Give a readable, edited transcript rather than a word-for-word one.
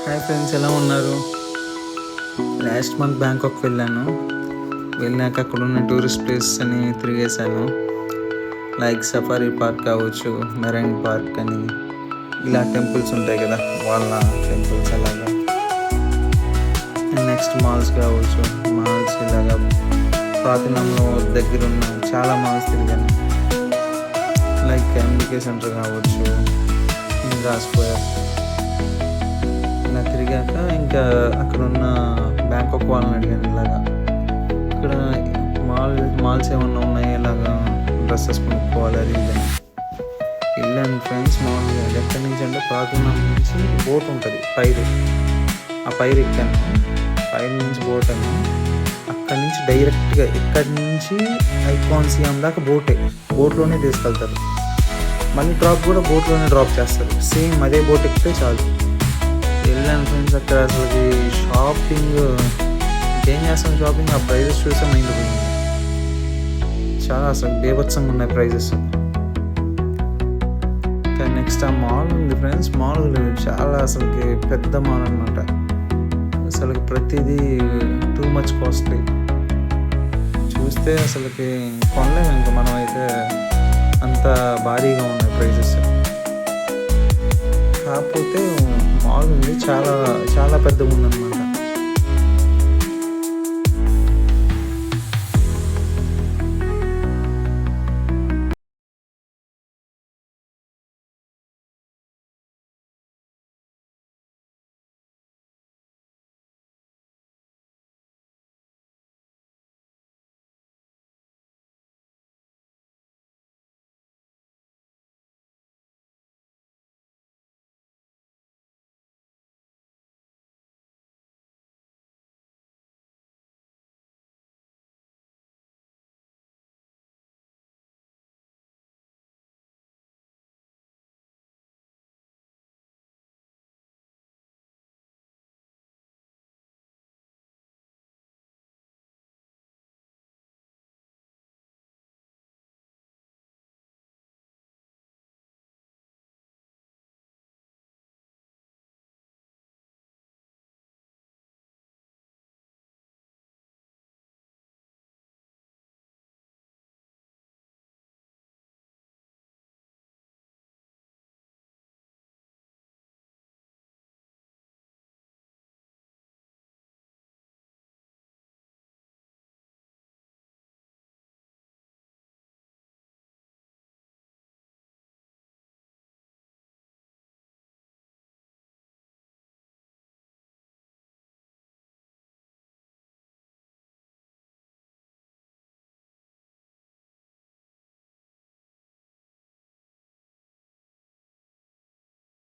Hi friends, ఎలా ఉన్నారు? Last month Bangkok వెళ్ళాక అక్కడ ఉన్న టూరిస్ట్ ప్లేసెస్ అని తిరిగేశాను. లైక్ సఫారీ పార్క్ కావచ్చు, మెరైన్ పార్క్ అని, ఇలా టెంపుల్స్ ఉంటాయి కదా, వాళ్ళ టెంపుల్స్ అలాగా. నెక్స్ట్ మాల్స్ కావచ్చు, మాల్స్ ఇలాగా ప్రాచీనంలో దగ్గర ఉన్న చాలా మాల్స్ తిరిగాను. లైక్ ఎంబీకే సెంటర్ కావచ్చు, ఇంకా స్క్వేర్. ఇలా తిరిగాక ఇంకా అక్కడ ఉన్న బ్యాంకాక్ వాళ్ళని అడిగాను, ఇలాగా ఇక్కడ మాల్స్ ఏమన్నా ఉన్నాయి, ఇలాగా డ్రెస్సెస్ కొనుక్కోవాలి అది ఇది. వెళ్ళాను ఫ్రెండ్స్. మామూలుగా ఎక్కడి నుంచి అంటే ప్రాచీనం నుంచి బోట్ ఉంటుంది, ఆ పైరు ఎక్కాను. పైరు నుంచి బోట్ అని అక్కడి నుంచి డైరెక్ట్గా ఇక్కడి నుంచి ఐకాన్ సియామ్ దాకా బోట్లోనే తీసుకెళ్తారు. మళ్ళీ డ్రాప్ కూడా బోట్లోనే డ్రాప్ చేస్తారు. సేమ్ అదే బోట్ ఎక్కితే చాలు. వెళ్ళాను ఫ్రెండ్స్. అక్కడ అసలు షాపింగ్ ఏం చేస్తాం, షాపింగ్ ఆ ప్రైజెస్ చూసే మైండ్ పోయింది. చాలా అసలు బేభత్సంగా ఉన్నాయి ప్రైజెస్. కానీ నెక్స్ట్ ఆ మాల్ ఉంది ఫ్రెండ్స్. మాల్ చాలా అసలుకి పెద్ద మాల్ అనమాట. అసలు ప్రతిదీ టూ మచ్ కాస్ట్లీ. చూస్తే అసలుకి కొనలేము ఇంకా మనం అయితే, అంత భారీగా ఉన్నాయి ప్రైజెస్. కాకపోతే మాల్ ఉంది, చాలా చాలా పెద్దగా ఉందన్నమాట.